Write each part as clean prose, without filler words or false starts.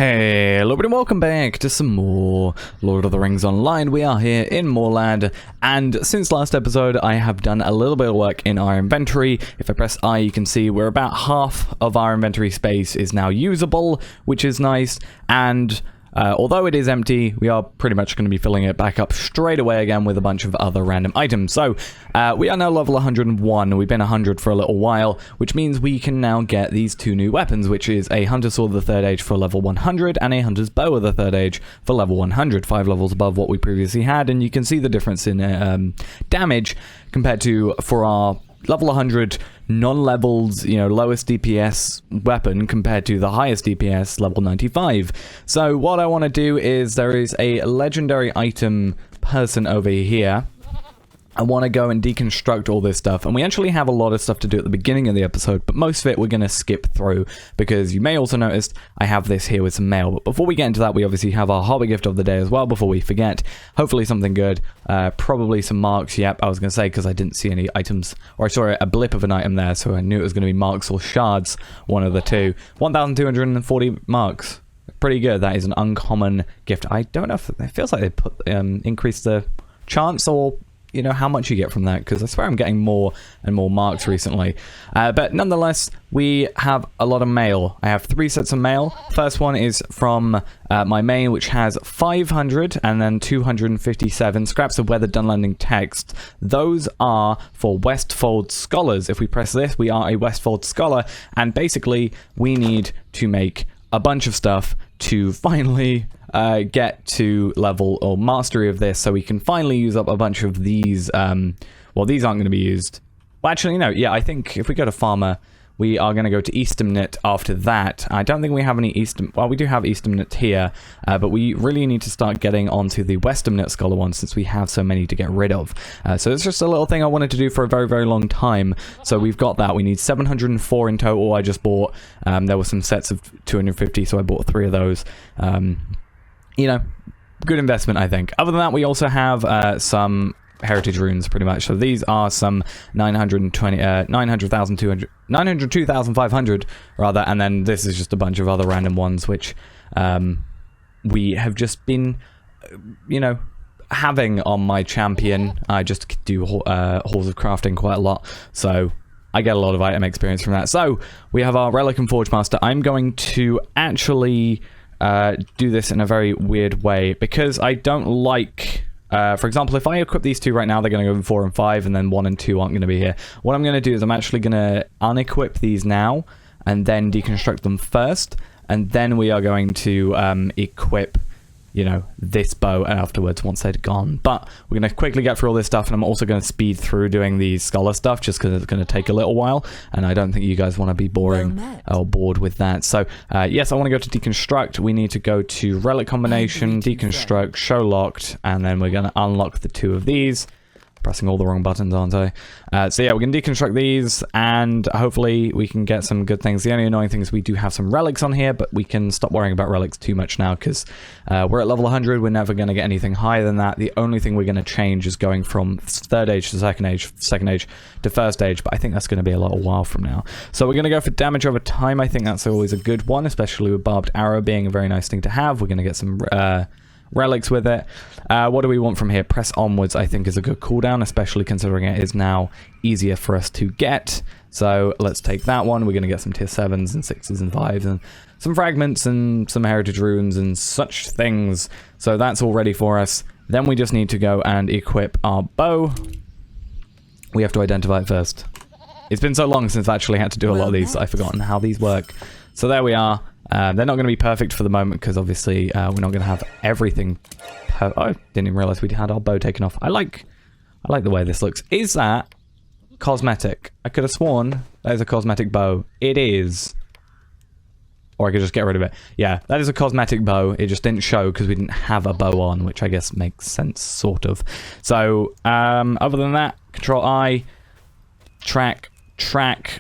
Hey, hello everybody, welcome back to some more Lord of the Rings Online. We are here in Moorland, and since last episode I have done a little bit of work in our inventory. If I press I, you can see we're about half of our inventory space is now usable, which is nice, and although it is empty, we are pretty much going to be filling it back up straight away again with a bunch of other random items. So, we are now level 101. We've been 100 for a little while, which means we can now get these two new weapons, which is a Hunter's Sword of the 3rd Age for level 100 and a Hunter's Bow of the 3rd Age for level 100, 5 levels above what we previously had, and you can see the difference in damage compared to, for our level 100 non-levels, lowest DPS weapon compared to the highest DPS, level 95. So what I want to do is, there is a legendary item person over here. I want to go and deconstruct all this stuff, and we actually have a lot of stuff to do at the beginning of the episode, but most of it we're going to skip through, because you may also notice I have this here with some mail. But before we get into that, we obviously have our hobby gift of the day as well, before we forget. Hopefully something good, probably some marks. Yep, I was going to say, because I didn't see any items, or I saw a blip of an item there, so I knew it was going to be marks or shards, one of the two. 1,240 marks. Pretty good. That is an uncommon gift. I don't know if it feels like they put increase the chance, or how much you get from that, because I swear I'm getting more and more marks recently. But nonetheless, we have a lot of mail. I have 3 sets of mail. First one is from my main, which has 500 and then 257 scraps of weathered Dunlanding text. Those are for Westfold Scholars. If we press this, we are a Westfold Scholar, and basically we need to make a bunch of stuff to finally get to level or mastery of this, so we can finally use up a bunch of these. Well, these aren't going to be used. Well, actually, no. Yeah, I think if we go to Farmer, we are going to go to Eastamnet after that. I don't think we have any Eastam... Well, we do have Eastamnet here, but we really need to start getting onto the Westernnet Scholar one, since we have so many to get rid of. So it's just a little thing I wanted to do for a very, very long time. So we've got that. We need 704 in total. I just bought... there were some sets of 250, so I bought 3 of those. Good investment, I think. Other than that, we also have some heritage runes, pretty much. So these are some 902,500 rather, and then this is just a bunch of other random ones, which we have just been, having on my champion. I just do Halls of Crafting quite a lot, so I get a lot of item experience from that. So we have our Relic and Forge Master. I'm going to actually do this in a very weird way, because I don't like... for example, if I equip these 2 right now, they're going to go in 4 and 5, and then 1 and 2 aren't going to be here. What I'm going to do is I'm actually going to unequip these now, and then deconstruct them first, and then we are going to equip, this bow afterwards once they're gone. But we're going to quickly get through all this stuff, and I'm also going to speed through doing the scholar stuff, just because it's going to take a little while, and I don't think you guys want to be boring or bored with that. So, yes, I want to go to deconstruct. We need to go to relic combination, deconstruct, show locked, and then we're going to unlock the 2 of these. Pressing all the wrong buttons, aren't I? So yeah, we can deconstruct these, and hopefully we can get some good things. The only annoying thing is we do have some relics on here, but we can stop worrying about relics too much now, because we're at level 100. We're never going to get anything higher than that. The only thing we're going to change is going from 3rd age to 2nd age, 2nd age to 1st age, but I think that's going to be a little while from now. So we're going to go for damage over time. I think that's always a good one, especially with barbed arrow being a very nice thing to have. We're going to get some relics with it. What do we want from here? Press onwards, I think, is a good cooldown, especially considering it is now easier for us to get. So let's take that one. We're going to get some tier 7s and 6s and 5s and some fragments and some heritage runes and such things. So that's all ready for us. Then we just need to go and equip our bow. We have to identify it first. It's been so long since I actually had to do a lot of these, I've forgotten how these work. So there we are. They're not going to be perfect for the moment, because obviously we're not going to have everything. I didn't even realize we had our bow taken off. I like the way this looks. Is that cosmetic? I could have sworn that is a cosmetic bow. It is. Or I could just get rid of it. Yeah, that is a cosmetic bow. It just didn't show because we didn't have a bow on, which I guess makes sense, sort of. So, other than that, Control I, track.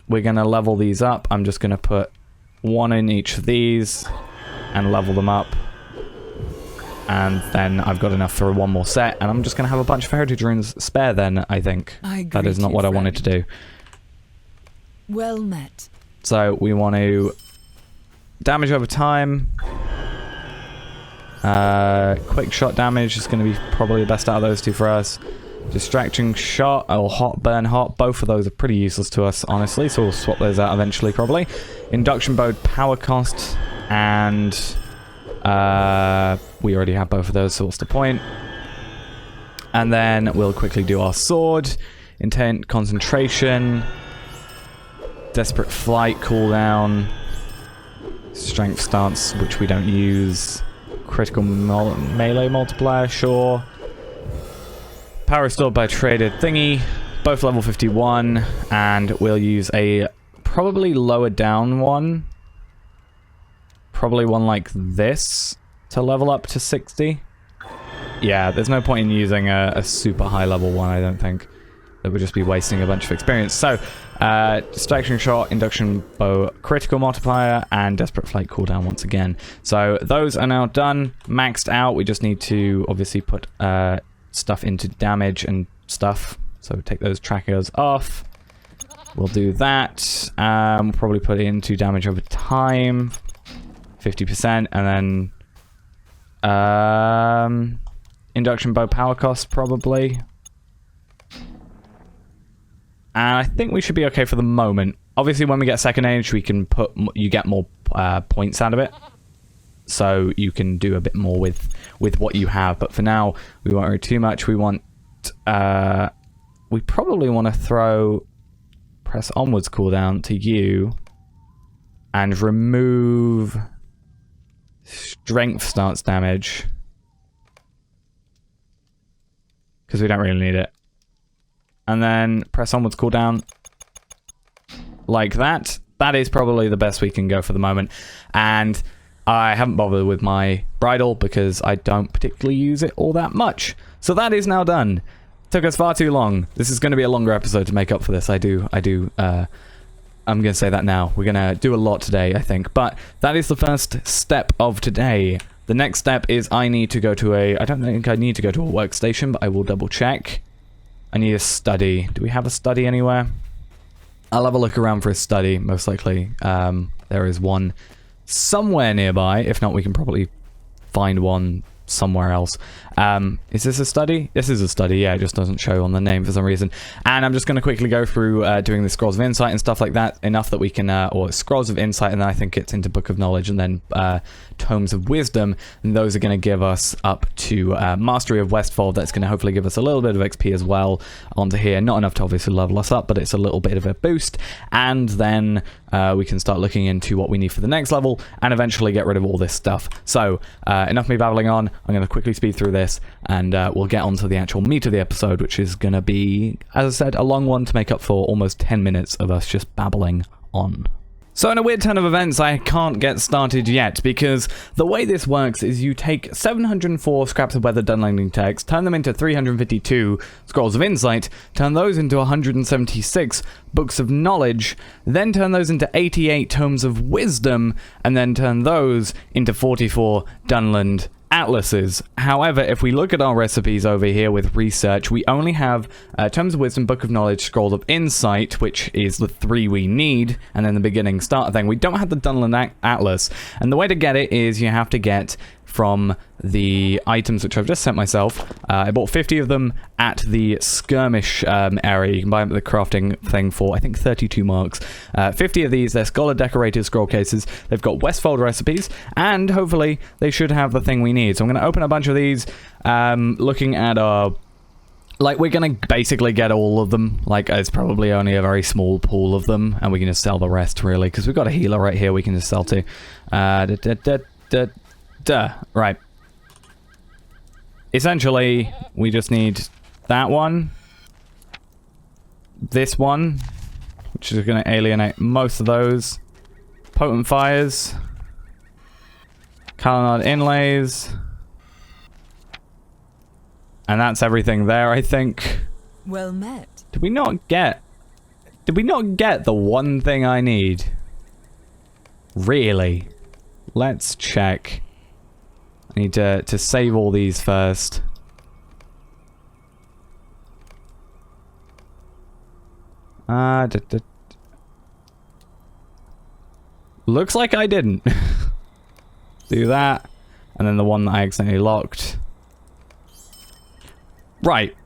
We're going to level these up. I'm just going to put 1 in each of these and level them up, and then I've got enough for 1 more set, and I'm just going to have a bunch of heritage runes spare then, I think. That is not what I wanted to do. Well met. So we want to damage over time, Quick shot damage is going to be probably the best out of those two for us. Distracting shot or hot burn hot, both of those are pretty useless to us, honestly, so we'll swap those out eventually probably. Induction bow power cost, and we already have both of those, so what's the point? And then we'll quickly do our sword, intent, concentration, desperate flight cooldown, strength stance, which we don't use, critical melee multiplier, sure. Power restored by traded thingy, both level 51, and we'll use a probably lower down one. Probably one like this to level up to 60. Yeah, there's no point in using a super high level one, I don't think. It would just be wasting a bunch of experience. So, distraction shot, induction bow, critical multiplier, and desperate flight cooldown once again. So those are now done, maxed out. We just need to obviously put stuff into damage and stuff. So take those trackers off. We'll do that. We'll probably put it into damage over time, 50%, and then induction bow power cost probably. And I think we should be okay for the moment. Obviously, when we get second age, we can you get more points out of it. So you can do a bit more with what you have. But for now, we won't worry too much. We want... we probably want to throw press onwards cooldown to you. And remove strength stance damage. Because we don't really need it. And then press onwards cooldown. Like that. That is probably the best we can go for the moment. And I haven't bothered with my bridle because I don't particularly use it all that much. So that is now done. Took us far too long. This is going to be a longer episode to make up for this. I'm going to say that now. We're going to do a lot today, I think. But that is the first step of today. The next step is I need to go to I don't think I need to go to a workstation, but I will double check. I need a study. Do we have a study anywhere? I'll have a look around for a study, most likely. There is one somewhere nearby. If not, we can probably find one somewhere else. Is this a study? This is a study, yeah, it just doesn't show on the name for some reason. And I'm just going to quickly go through doing the Scrolls of Insight and stuff like that, enough that we can, or Scrolls of Insight, and then I think it's into Book of Knowledge, and then Tomes of Wisdom, and those are going to give us up to Mastery of Westfold. That's going to hopefully give us a little bit of XP as well onto here. Not enough to obviously level us up, but it's a little bit of a boost. And then we can start looking into what we need for the next level, and eventually get rid of all this stuff. So, enough of me babbling on. I'm going to quickly speed through this, and we'll get on to the actual meat of the episode, which is going to be, as I said, a long one to make up for almost 10 minutes of us just babbling on. So in a weird turn of events, I can't get started yet, because the way this works is you take 704 scraps of weathered dunlending text, turn them into 352 scrolls of insight, turn those into 176 books of knowledge, then turn those into 88 tomes of wisdom, and then turn those into 44 Dunland atlases. However, if we look at our recipes over here with research, we only have Tomes of Wisdom, Book of Knowledge, Scroll of Insight, which is the 3 we need, and then the beginning starter thing. We don't have the Dunland Atlas, and the way to get it is you have to get from the items which I've just sent myself. I bought 50 of them at the skirmish area. You can buy them at the crafting thing for, I think, 32 marks. 50 of these, they're scholar decorated scroll cases. They've got Westfold recipes, and hopefully they should have the thing we need. So I'm going to open a bunch of these, looking at our... Like, we're going to basically get all of them. Like, it's probably only a very small pool of them, and we can just sell the rest, really, because we've got a healer right here we can just sell to. Right. Essentially, we just need that one, this one, which is going to alienate most of those, potent fires, Kalanad inlays, and that's everything there, I think. Well met. Did we not get the one thing I need? Really? Let's check. I need to save all these first. Looks like I didn't. Do that. And then the one that I accidentally locked. Right.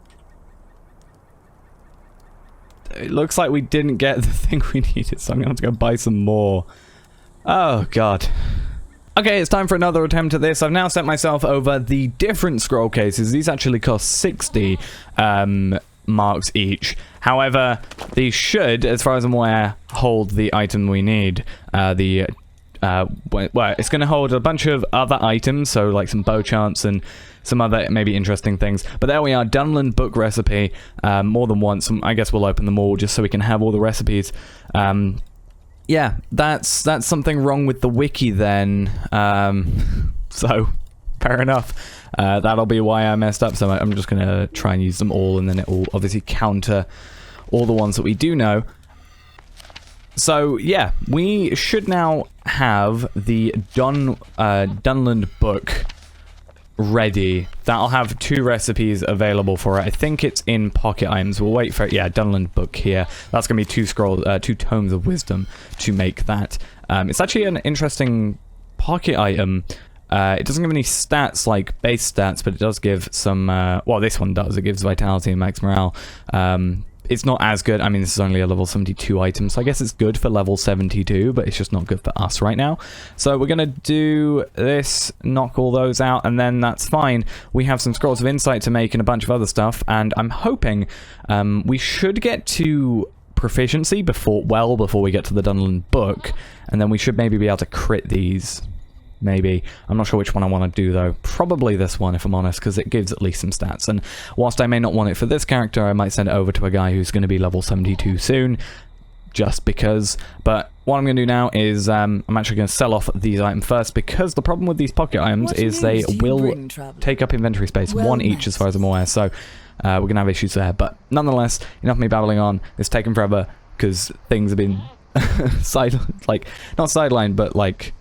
It looks like we didn't get the thing we needed, so I'm going to have to go buy some more. Oh, God. Okay, it's time for another attempt at this. I've now set myself over the different scroll cases. These actually cost 60 marks each. However, these should, as far as I'm aware, hold the item we need. Well, it's going to hold a bunch of other items, so like some bow charts and some other maybe interesting things. But there we are, Dunland book recipe, more than once. I guess we'll open them all just so we can have all the recipes. Yeah, that's something wrong with the wiki then. So, fair enough. That'll be why I messed up. So I'm just going to try and use them all, and then it will obviously counter all the ones that we do know. So, yeah, we should now have the Dunland book ready. That'll have 2 recipes available for it. I think it's in pocket items. We'll wait for it. Yeah, Dunland book here. That's going to be 2 scrolls, 2 tomes of wisdom to make that. It's actually an interesting pocket item. It doesn't give any stats like base stats, but it does give some, well, this one does. It gives vitality and max morale. It's not as good. I mean, this is only a level 72 item, so I guess it's good for level 72, but it's just not good for us right now. So we're going to do this, knock all those out, and then that's fine. We have some scrolls of insight to make and a bunch of other stuff, and I'm hoping we should get to proficiency before we get to the Dunland book, and then we should maybe be able to crit these. Maybe. I'm not sure which one I want to do, though. Probably this one, if I'm honest, because it gives at least some stats. And whilst I may not want it for this character, I might send it over to a guy who's going to be level 72 soon, just because. But what I'm going to do now is I'm actually going to sell off these items first, because the problem with these pocket items is they will take up inventory space, one each as far as I'm aware. So we're going to have issues there. But nonetheless, enough of me babbling on. It's taken forever, because things have been not sidelined, but like...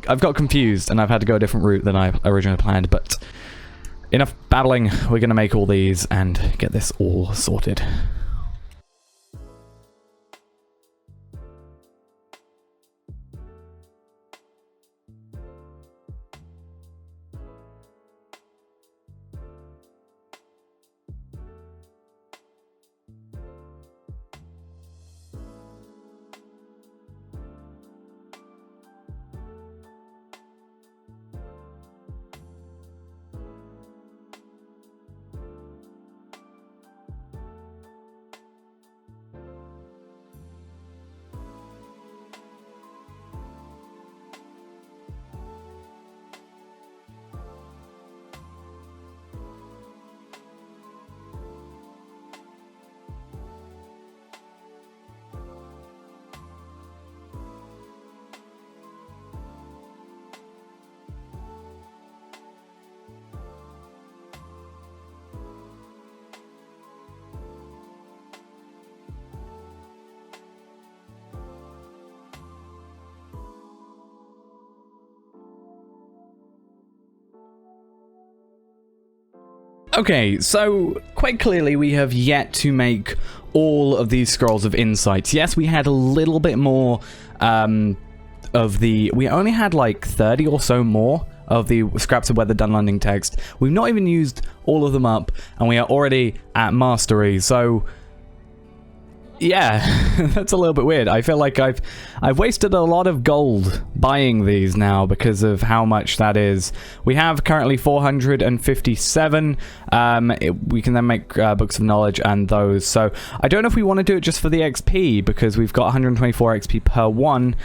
I've got confused, and I've had to go a different route than I originally planned, but enough babbling. We're going to make all these and get this all sorted. Okay, so quite clearly we have yet to make all of these scrolls of insight. Yes, we had a little bit more of the... We only had like 30 or so more of the scraps of weather done landing text. We've not even used all of them up, and we are already at mastery, so... Yeah, that's a little bit weird. I feel like I've wasted a lot of gold buying these now because of how much that is. We have currently 457. We can then make books of knowledge and those. So I don't know if we want to do it just for the XP because we've got 124 XP per one,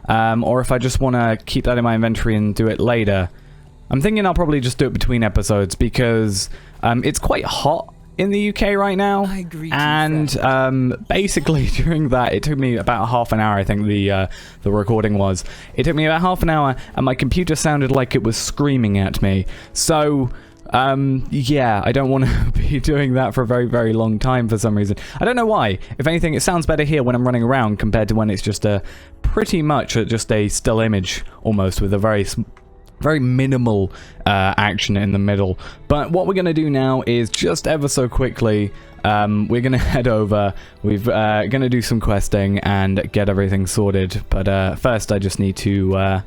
or if I just want to keep that in my inventory and do it later. I'm thinking I'll probably just do it between episodes because it's quite hot in the UK right now, and basically during that it took me about half an hour. I think the recording was. It took me about half an hour, and my computer sounded like it was screaming at me. So yeah, I don't want to be doing that for a very, very long time for some reason. I don't know why. If anything, it sounds better here when I'm running around compared to when it's just pretty much just a still image almost with a very minimal action in the middle. But what we're going to do now is just ever so quickly, we're going to head over. We're going to do some questing and get everything sorted. But first I just need to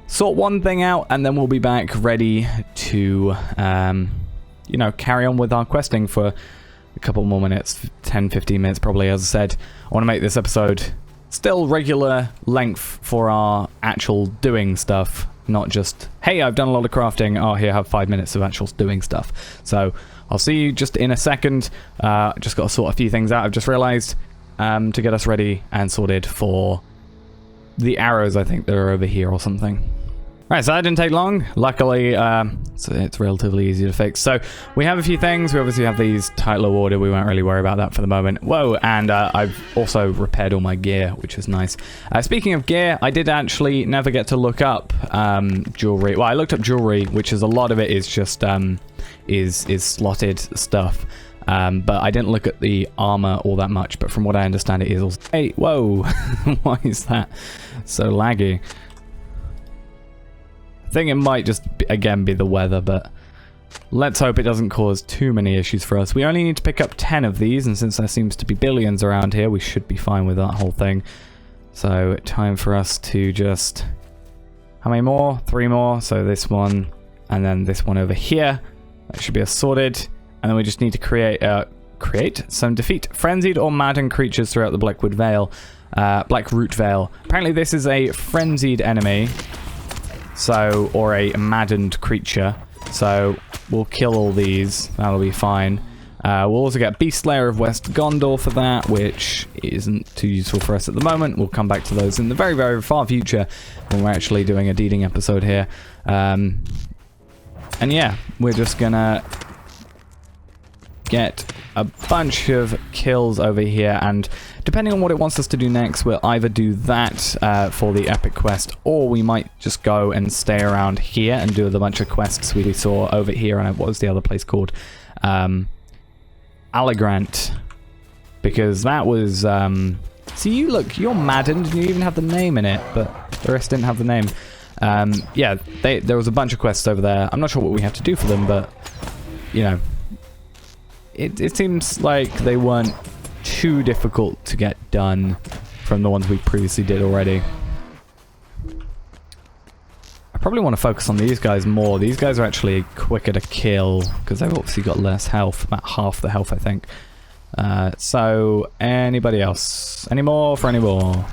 sort one thing out, and then we'll be back ready to, you know, carry on with our questing for a couple more minutes, 10, 15 minutes probably. As I said, I want to make this episode still regular length for our actual doing stuff, not just, hey, I've done a lot of crafting, oh, here, have 5 minutes of actual doing stuff. So I'll see you just in a second. Just got to sort a few things out, I've just realized, to get us ready and sorted for the arrows. I think they're over here or something. Right, so that didn't take long. Luckily, so it's relatively easy to fix. So we have a few things. We obviously have these tight low order. We won't really worry about that for the moment. Whoa, and I've also repaired all my gear, which is nice. Speaking of gear, I did actually never get to look up jewelry. Well, I looked up jewelry, which is a lot of it is just is slotted stuff. But I didn't look at the armor all that much. But from what I understand, it is also... Hey, whoa! Why is that so laggy? I think it might just, again, be the weather, but let's hope it doesn't cause too many issues for us. We only need to pick up 10 of these, and since there seems to be billions around here, we should be fine with that whole thing. So, time for us to just... How many more? 3 more. So this one, and then this one over here. That should be assorted. And then we just need to create some defeat frenzied or maddened creatures throughout the Blackwood Vale. Blackroot Vale. Apparently this is a frenzied enemy. So, or a maddened creature. So, we'll kill all these. That'll be fine. We'll also get Beast Slayer of West Gondor for that, which isn't too useful for us at the moment. We'll come back to those in the very, very far future when we're actually doing a deeding episode here. And yeah, we're just gonna get a bunch of kills over here, and depending on what it wants us to do next, we'll either do that for the epic quest, or we might just go and stay around here and do the bunch of quests we saw over here. And what was the other place called? Allegrant, because that was see, you look, you're maddened and you even have the name in it, but the rest didn't have the name. Yeah, there was a bunch of quests over there. I'm not sure what we have to do for them, but you know, it seems like they weren't too difficult to get done from the ones we previously did already. I probably want to focus on these guys more. These guys are actually quicker to kill because they've obviously got less health, about half the health, I think. So, anybody else? Any more for any more?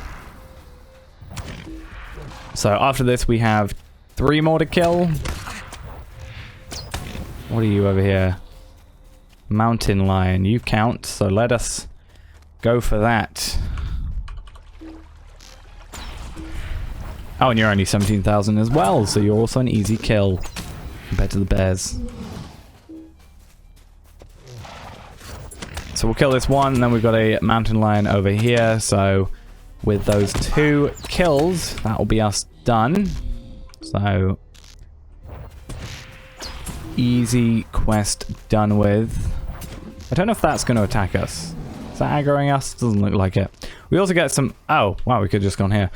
So, after this, we have 3 more to kill. What are you over here? Mountain lion, you count, so let us go for that. Oh, and you're only 17,000 as well, so you're also an easy kill compared to the bears. So we'll kill this one, and then we've got a mountain lion over here, so with those 2 kills, that will be us done. So, easy quest done with. I don't know if that's going to attack us. Is that aggroing us? Doesn't look like it. We also get some... Oh, wow, we could have just gone here.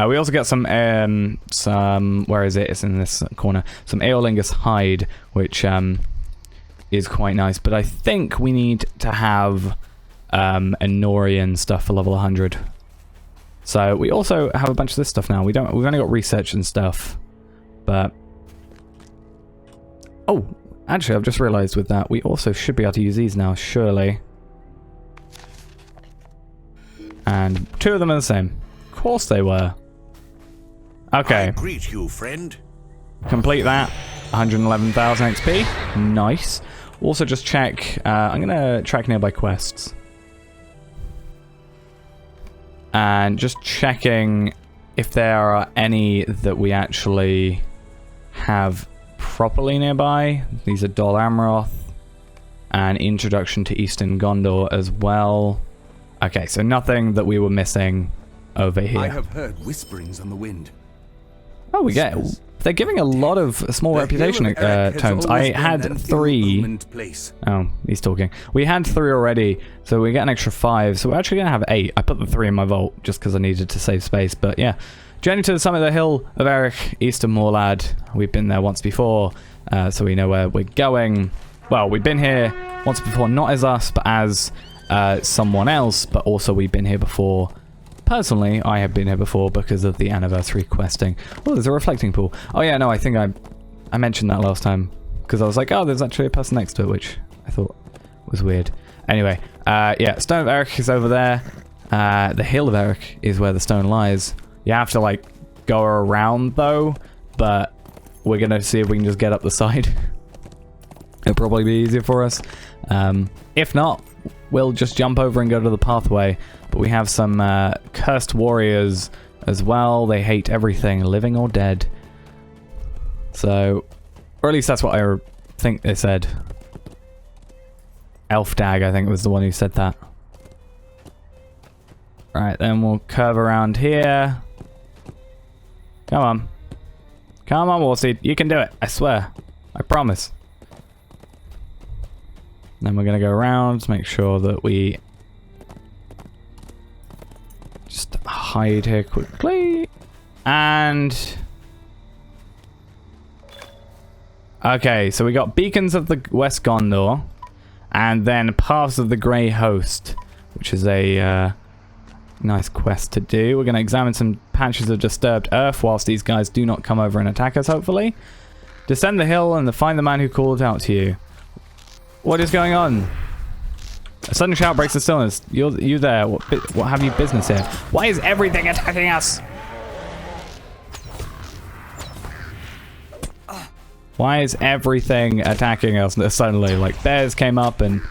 We also get some... Where is it? It's in this corner. Some Aeolingus hide, which is quite nice. But I think we need to have Enorian stuff for level 100. So we also have a bunch of this stuff now. We've only got research and stuff. But... Oh! Actually, I've just realized with that, we also should be able to use these now, surely. And 2 of them are the same. Of course they were. Okay. I greet you, friend. Complete that. 111,000 XP. Nice. Also just check, I'm going to track nearby quests. And just checking if there are any that we actually have properly nearby. These are Dol Amroth and Introduction to Eastern Gondor as well. Okay, so nothing that we were missing over here. I have heard whisperings on the wind. Oh, we get... They're giving a lot of small reputation tomes. I had 3. Oh, he's talking. We had 3 already, so we get an extra 5. So we're actually going to have 8. I put the 3 in my vault just because I needed to save space, but yeah. Journey to the summit of the Hill of Erech, Eastern Moorlad. We've been there once before, so we know where we're going. Well, we've been here once before, not as us, but as someone else, but also we've been here before personally, I have been here before because of the anniversary questing. Oh, there's a reflecting pool. Oh yeah, no, I think I mentioned that last time because I was like, oh, there's actually a person next to it, which I thought was weird. Anyway, yeah, Stone of Erech is over there. The Hill of Erech is where the stone lies. You have to, like, go around, though, but we're going to see if we can just get up the side. It'll probably be easier for us. If not, we'll just jump over and go to the pathway. But we have some cursed warriors as well. They hate everything, living or dead. So, or at least that's what I think they said. Elfdag, I think, was the one who said that. Right, then we'll curve around here. Come on. Come on, Warseed. You can do it. I swear. I promise. Then we're going to go around to make sure that we just hide here quickly. And... okay, so we got Beacons of the West Gondor. And then Paths of the Grey Host, which is a nice quest to do. We're going to examine some patches of disturbed earth whilst these guys do not come over and attack us, hopefully. Descend the hill and find the man who called out to you. What is going on? A sudden shout breaks the stillness. You there? What have you business here? Why is everything attacking us? Why is everything attacking us suddenly? Like, bears came up and...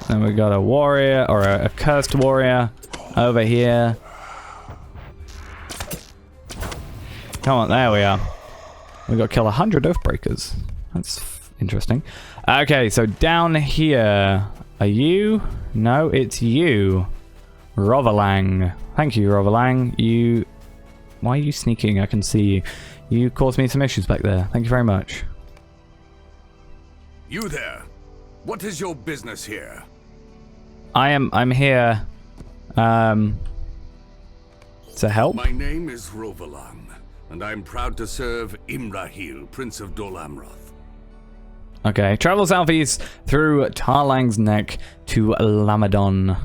then we got a warrior, or a cursed warrior over here. Come on, there we are. We got to kill 100 Oathbreakers. That's interesting. Okay, so down here... are you? No, it's you. Rovalang. Thank you, Rovalang. You... why are you sneaking? I can see you. You caused me some issues back there. Thank you very much. You there. What is your business here? I'm here to help. My name is Rovalang, and I'm proud to serve Imrahil, Prince of Dol Amroth. Okay, travel southeast through Tarlang's Neck to Lamadon.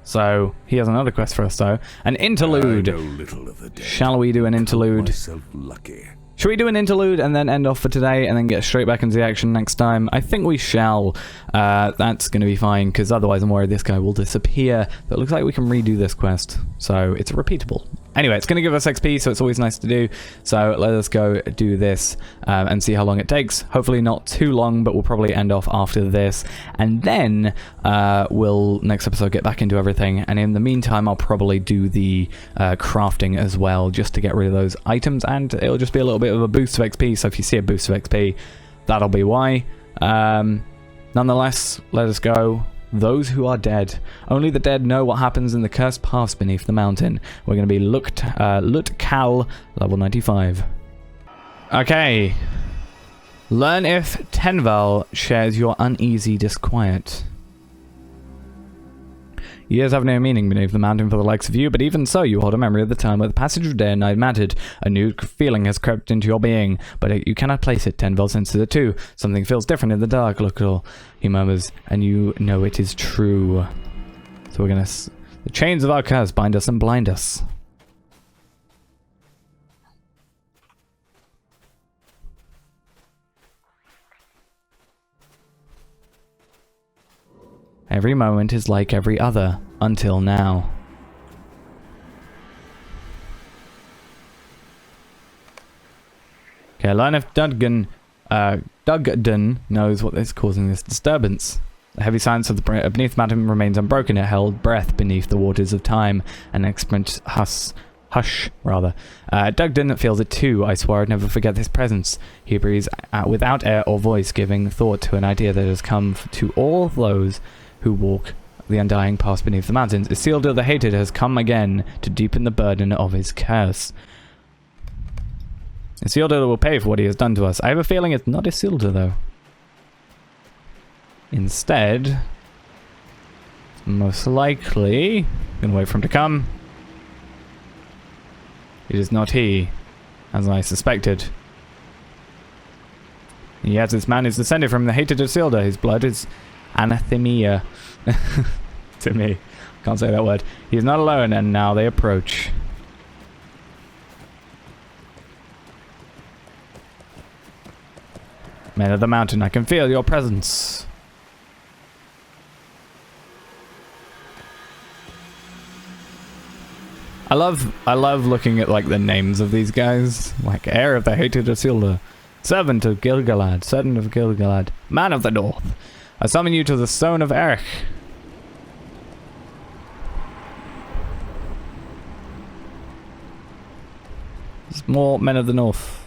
So, he has another quest for us, though. An interlude. I know little of the dead. Shall we do an interlude? Myself lucky. Should we do an interlude and then end off for today and then get straight back into the action next time? I think we shall. That's going to be fine, because otherwise I'm worried this guy will disappear. But it looks like we can redo this quest, so it's repeatable. Anyway, it's going to give us XP, so it's always nice to do. So let us go do this and see how long it takes. Hopefully not too long, but we'll probably end off after this. And then we'll, next episode, get back into everything. And in the meantime, I'll probably do the crafting as well, just to get rid of those items. And it'll just be a little bit of a boost of XP. So if you see a boost of XP, that'll be why. Nonetheless, let us go. Those who are dead. Only the dead know what happens in the cursed paths beneath the mountain. We're going to be Lutkal, level 95. Okay. Learn if Tenval shares your uneasy disquiet. Years have no meaning beneath the mountain for the likes of you, but even so, you hold a memory of the time where the passage of day and night mattered. A new feeling has crept into your being, but you cannot place it. Tenval senses it too. Something feels different in the dark, Lookal, he murmurs, and you know it is true. So we're gonna... the chains of our curse bind us and blind us. Every moment is like every other, until now. Okay, learn if Dugden knows what is causing this disturbance. The heavy silence of the beneath the mountain remains unbroken. It held breath beneath the waters of time. An excrement hush. Dugden feels it too. I swore I'd never forget this presence. He breathes without air or voice, giving thought to an idea that has come to all those who walk the undying path beneath the mountains. Isildur the Hated has come again to deepen the burden of his curse. Isildur will pay for what he has done to us. I have a feeling it's not Isildur, though. Instead, most likely, gonna wait for him to come. It is not he, as I suspected. Yet this man is descended from the Hated Isildur. His blood is anathemia. to me. Can't say that word. He's not alone, and now they approach. Men of the mountain, I can feel your presence. I love looking at like the names of these guys. Like heir of the hated Isildur, servant of Gil-galad, man of the north. I summon you to the stone of Erech. There's more men of the north.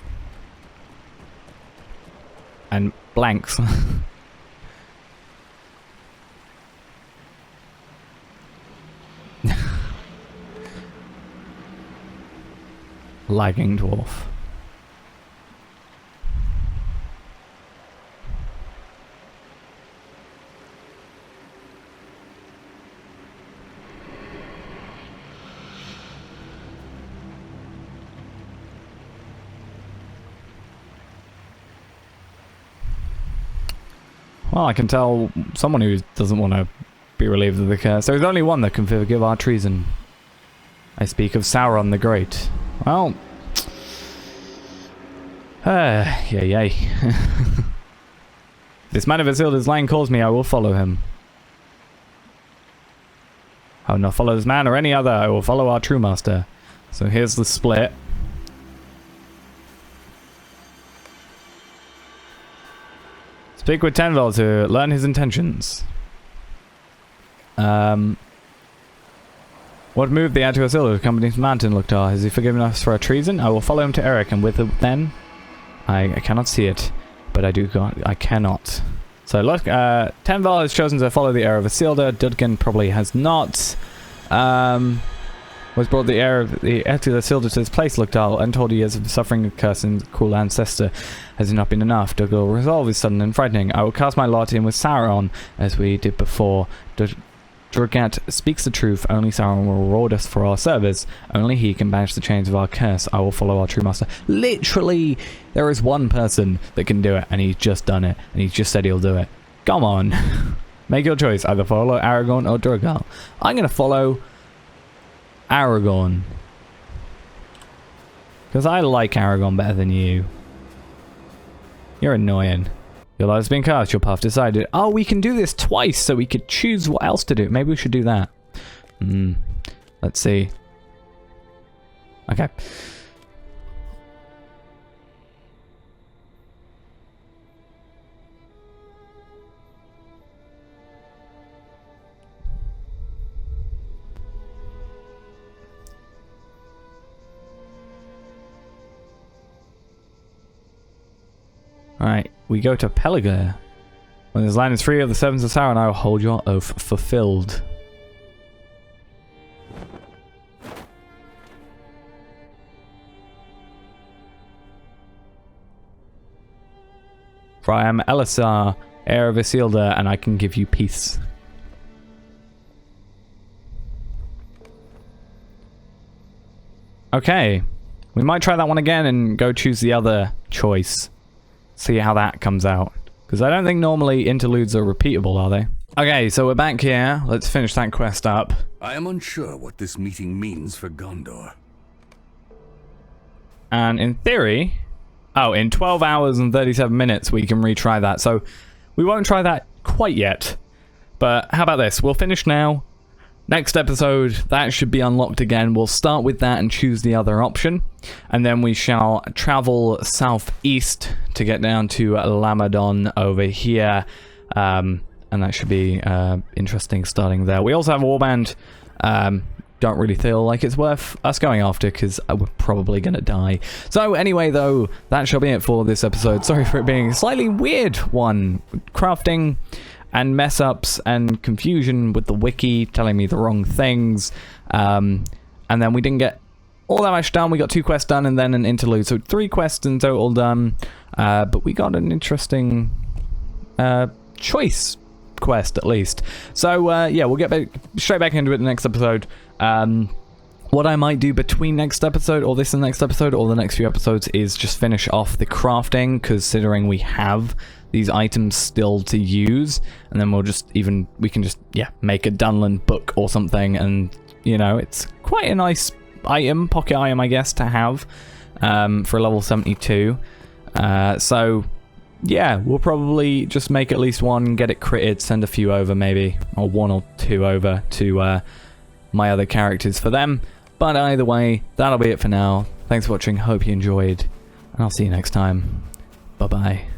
And blanks. Lagging dwarf. Well, I can tell someone who doesn't want to be relieved of the curse. There is only one that can forgive our treason. I speak of Sauron the Great. Well, yay. This man of Isildur's line calls me, I will follow him. I will not follow this man or any other, I will follow our true master. So here's the split. Speak with Tenval to learn his intentions. What moved the heir to Isildur to accompany the mountain, LOTRO? Has he forgiven us for our treason? I will follow him to Erech, and with it then... I cannot see it, but I cannot. So look, Tenval has chosen to follow the heir of Isildur. Dudkin probably has not. Was brought the heir to Isildur to his place, LOTRO. Untold years of suffering, a curse, and cruel ancestor. Has it not been enough? Dudkin resolve is sudden and frightening. I will cast my lot in with Sauron, as we did before. Drogat speaks the truth. Only Sauron will reward us for our service. Only he can banish the chains of our curse. I will follow our true master. Literally, there is one person that can do it, and he's just done it, and he's just said he'll do it. Come on. Make your choice. Either follow Aragorn or Drogat. I'm going to follow Aragorn. Because I like Aragorn better than you. You're annoying. Your life has been cast, your path decided. Oh, we can do this twice, so we could choose what else to do. Maybe we should do that. Let's see. Okay. Alright, we go to Peligir. When this land is free of the servants of Sauron, I will hold your oath fulfilled. For I am Elisar, heir of Isildur, and I can give you peace. Okay, we might try that one again and go choose the other choice. See how that comes out. Because I don't think normally interludes are repeatable, are they? Okay, so we're back here. Let's finish that quest up. I am unsure what this meeting means for Gondor. And in theory... Oh, in 12 hours and 37 minutes we can retry that. So we won't try that quite yet. But how about this? We'll finish now. Next episode, that should be unlocked again. We'll start with that and choose the other option. And then we shall travel southeast to get down to Lamadon over here. And that should be interesting starting there. We also have a warband. Don't really feel like it's worth us going after because we're probably going to die. So anyway, though, that shall be it for this episode. Sorry for it being a slightly weird one. Crafting... and mess ups and confusion with the wiki telling me the wrong things. And then we didn't get all that much done. We got 2 quests done and then an interlude. So 3 quests in total done. But we got an interesting choice quest at least. So yeah, we'll get straight back into it in the next episode. What I might do between next episode or this and next episode or the next few episodes is just finish off the crafting, considering we have these items still to use, and then we can just make a Dunlin book or something, and you know, it's quite a nice item, pocket item, I guess, to have for a level 72. So yeah, we'll probably just make at least one, get it critted, send a few over maybe, or 1 or 2 over to my other characters for them. But either way, that'll be it for now. Thanks for watching, hope you enjoyed, and I'll see you next time. Bye bye.